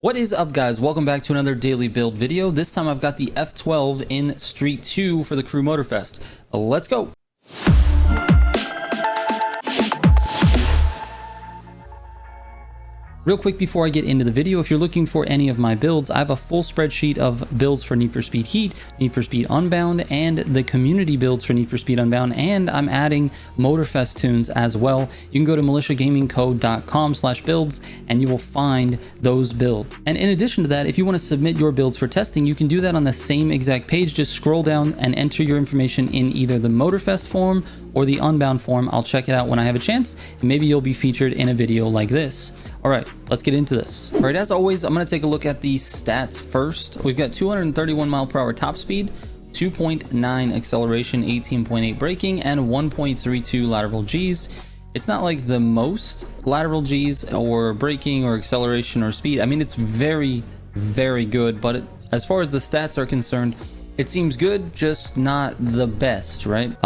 What is up, guys? Welcome back to another daily build video. This time I've got the F12 in Street 2 for the crew Motorfest. Let's go. Real quick before I get into the video, if you're looking for any of my builds, I have a full spreadsheet of builds for Need for Speed Heat, Need for Speed Unbound, and the community builds for Need for Speed Unbound, and I'm adding Motorfest tunes as well. You can go to militiagamingcode.com/builds and you will find those builds. And in addition to that, if you want to submit your builds for testing, you can do that on the same exact page. Just scroll down and enter your information in either the Motorfest form or the Unbound form. I'll check it out when I have a chance, and maybe you'll be featured in a video like this. All right, let's get into this. All right, as always, I'm going to take a look at the stats first. We've got 231 mile per hour top speed, 2.9 acceleration, 18.8 braking, and 1.32 lateral Gs. It's not like the most lateral Gs or braking or acceleration or speed. I mean, it's very, very good, but as far as the stats are concerned, it seems good, just not the best, right?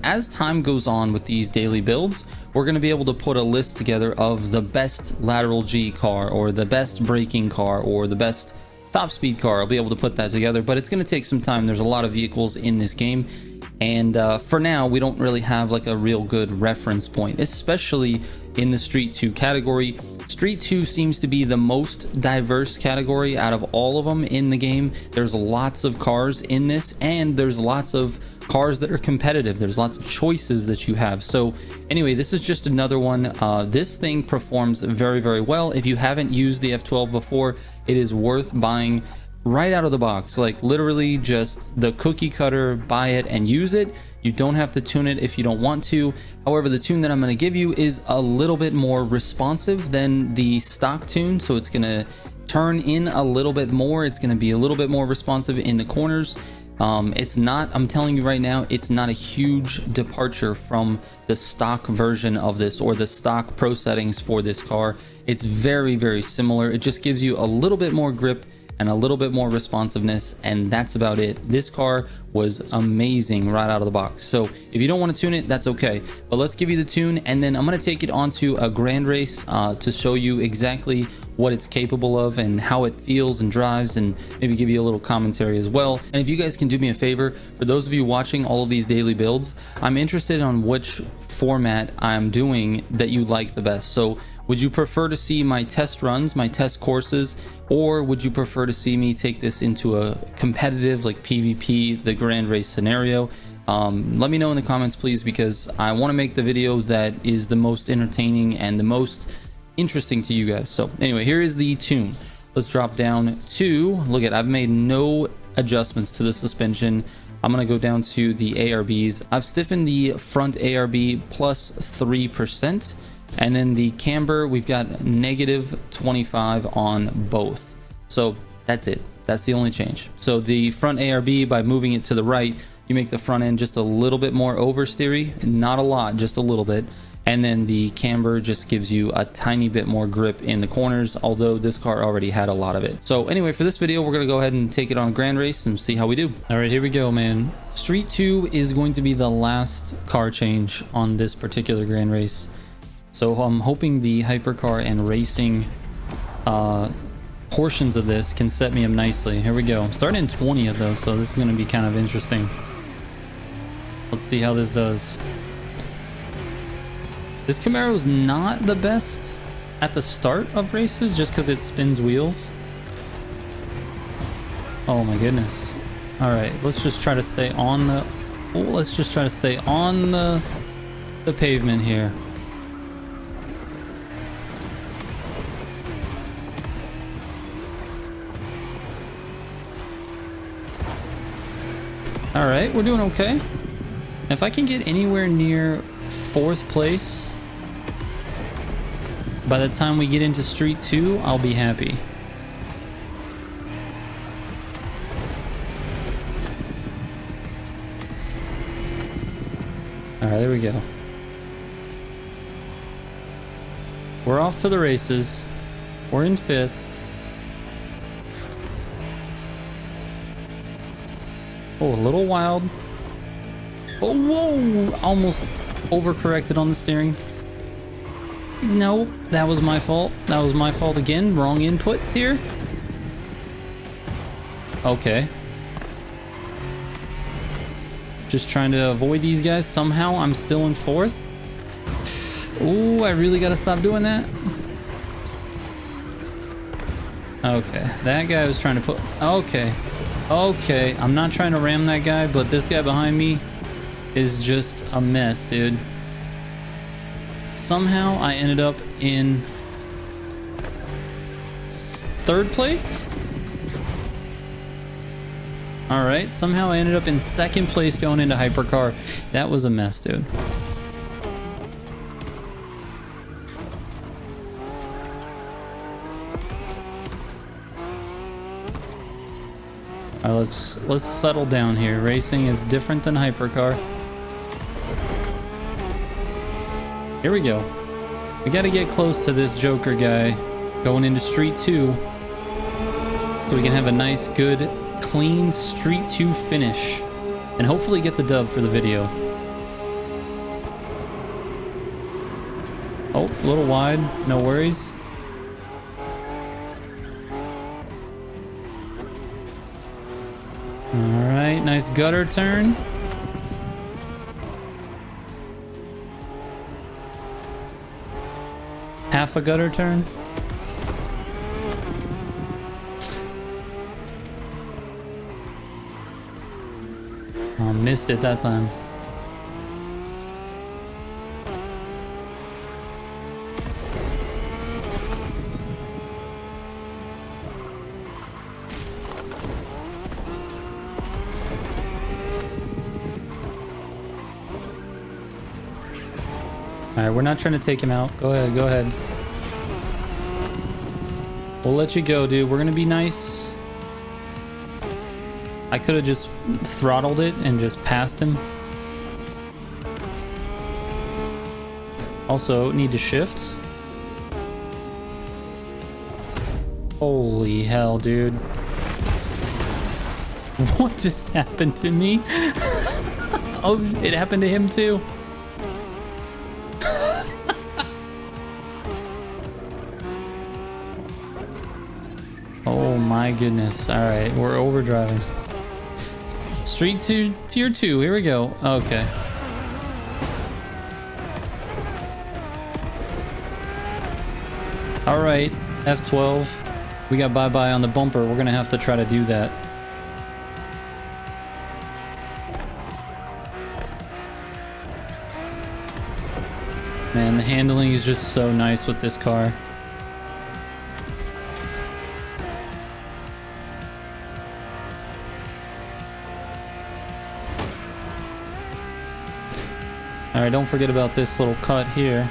As time goes on with these daily builds, we're going to be able to put a list together of the best lateral G car or the best braking car or the best top speed car. I'll be able to put that together, but it's going to take some time. There's a lot of vehicles in this game, and for now, we don't really have like a real good reference point, especially in the Street 2 category. Street 2 seems to be the most diverse category out of all of them in the game. There's lots of cars in this, and there's lots of cars that are competitive. There's lots of choices that you have. So anyway, this is just another one. This thing performs very, very well. If you haven't used the F12 before, it is worth buying right out of the box. Like literally just the cookie cutter, buy it and use it. You don't have to tune it if you don't want to. However, the tune that I'm going to give you is a little bit more responsive than the stock tune, so it's going to turn in a little bit more. It's going to be a little bit more responsive in the corners. It's not, I'm telling you right now, it's not a huge departure from the stock version of this or the stock pro settings for this car. It's very, very similar. It just gives you a little bit more grip and a little bit more responsiveness, and that's about it. This car was amazing right out of the box. So if you don't want to tune it, that's okay, but let's give you the tune, and then I'm going to take it onto a grand race to show you exactly what it's capable of and how it feels and drives, and maybe give you a little commentary as well. And if you guys can do me a favor, for those of you watching all of these daily builds, I'm interested on which format I'm doing that you like the best. So would you prefer to see my test runs, my test courses, or would you prefer to see me take this into a competitive like PvP, the grand race scenario? Let me know in the comments, please, because I want to make the video that is the most entertaining and the most interesting to you guys. So anyway, here is the tune. Let's drop down to, look at, I've made no adjustments to the suspension. I'm going to go down to the ARBs. I've stiffened the front ARB plus 3%. And then the camber, we've got negative 25 on both. So that's it. That's the only change. So the front ARB, by moving it to the right, you make the front end just a little bit more oversteery, not a lot, just a little bit. And then the camber just gives you a tiny bit more grip in the corners, although this car already had a lot of it. So anyway, for this video, we're going to go ahead and take it on grand race and see how we do. All right, here we go, man. Street 2 is going to be the last car change on this particular grand race. So I'm hoping the hypercar and racing portions of this can set me up nicely. Here we go. I'm starting in 20th though, so this is going to be kind of interesting. Let's see how this does. This Camaro is not the best at the start of races just because it spins wheels. Oh my goodness. All right, let's just try to stay on the the pavement here. All right, we're doing okay. If I can get anywhere near 4th place by the time we get into Street 2, I'll be happy. All right, there we go. We're off to the races. We're in 5th. Oh, a little wild. Oh, whoa! Almost overcorrected on the steering. No, that was my fault. That was my fault again. Wrong inputs here. Okay. Just trying to avoid these guys. Somehow I'm still in fourth. Ooh, I really gotta stop doing that. Okay, that guy was trying to put... Okay. Okay, I'm not trying to ram that guy, but this guy behind me is just a mess, dude. Somehow I ended up in third place. All right, somehow I ended up in second place going into hypercar. That was a mess, dude. All right, let's settle down here. Racing is different than hypercar. Here we go. We got to get close to this Joker guy going into Street 2 so we can have a nice, good, clean Street 2 finish and hopefully get the dub for the video. Oh, a little wide. No worries. All right, nice gutter turn. Half a gutter turn. Oh, missed it that time. All right, we're not trying to take him out. Go ahead, go ahead. We'll let you go, dude. We're gonna be nice. I could have just throttled it and just passed him. Also, need to shift. Holy hell, dude. What just happened to me? Oh, it happened to him too. Oh my goodness. All right, we're overdriving. Street 2, Tier 2, here we go. Okay. All right, F12. We got bye-bye on the bumper. We're gonna have to try to do that. Man, the handling is just so nice with this car. All right, don't forget about this little cut here.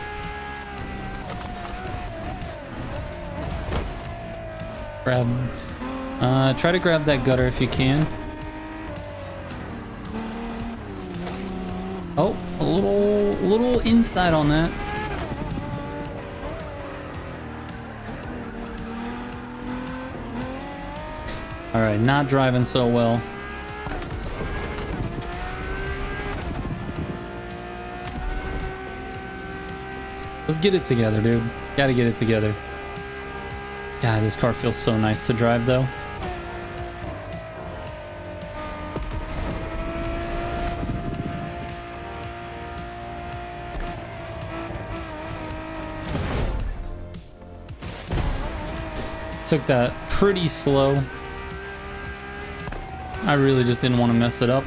Try to grab that gutter if you can. Oh, a little inside on that. All right, not driving so well. Let's get it together, dude. Gotta get it together. God, this car feels so nice to drive, though. Took that pretty slow. I really just didn't want to mess it up.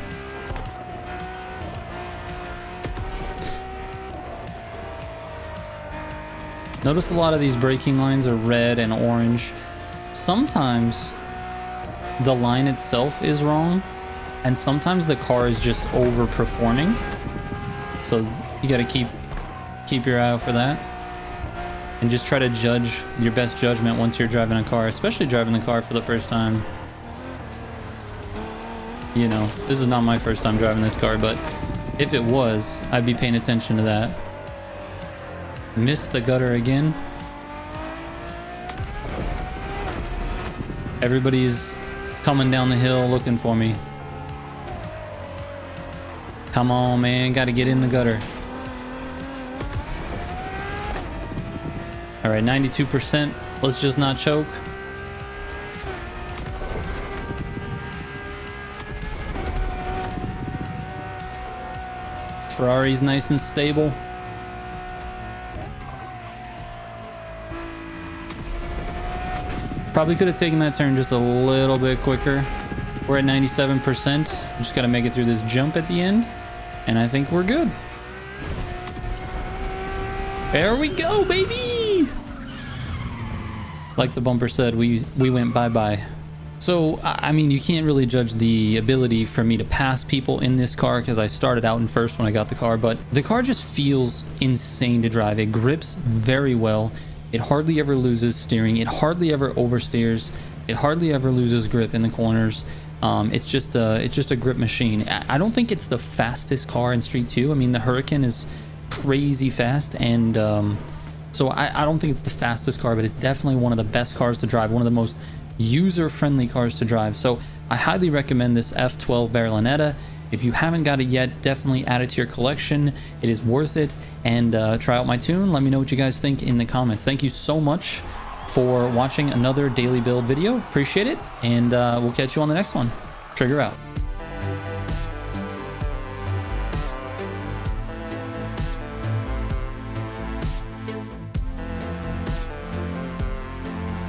Notice a lot of these braking lines are red and orange. Sometimes the line itself is wrong, and sometimes the car is just overperforming. So you got to keep your eye out for that, and just try to judge your best judgment once you're driving a car, especially driving the car for the first time. You know, this is not my first time driving this car, but if it was, I'd be paying attention to that. Missed the gutter again. Everybody's coming down the hill looking for me. Come on, man. Got to get in the gutter. All right, 92%. Let's just not choke. Ferrari's nice and stable. Probably could have taken that turn just a little bit quicker. We're at 97%. We just got to make it through this jump at the end, and I think we're good. There we go, baby! Like the bumper said, we went bye-bye. So, I mean, you can't really judge the ability for me to pass people in this car because I started out in first when I got the car, but the car just feels insane to drive. It grips very well. It hardly ever loses steering. It hardly ever oversteers. It hardly ever loses grip in the corners. It's just a grip machine. I don't think it's the fastest car in Street 2. I mean, the Hurricane is crazy fast, and so I don't think it's the fastest car, but it's definitely one of the best cars to drive, one of the most user-friendly cars to drive. So I highly recommend this F12 Berlinetta. If you haven't got it yet, definitely add it to your collection. It is worth it. And try out my tune. Let me know what you guys think in the comments. Thank you so much for watching another daily build video. Appreciate it. And we'll catch you on the next one. Trigger out.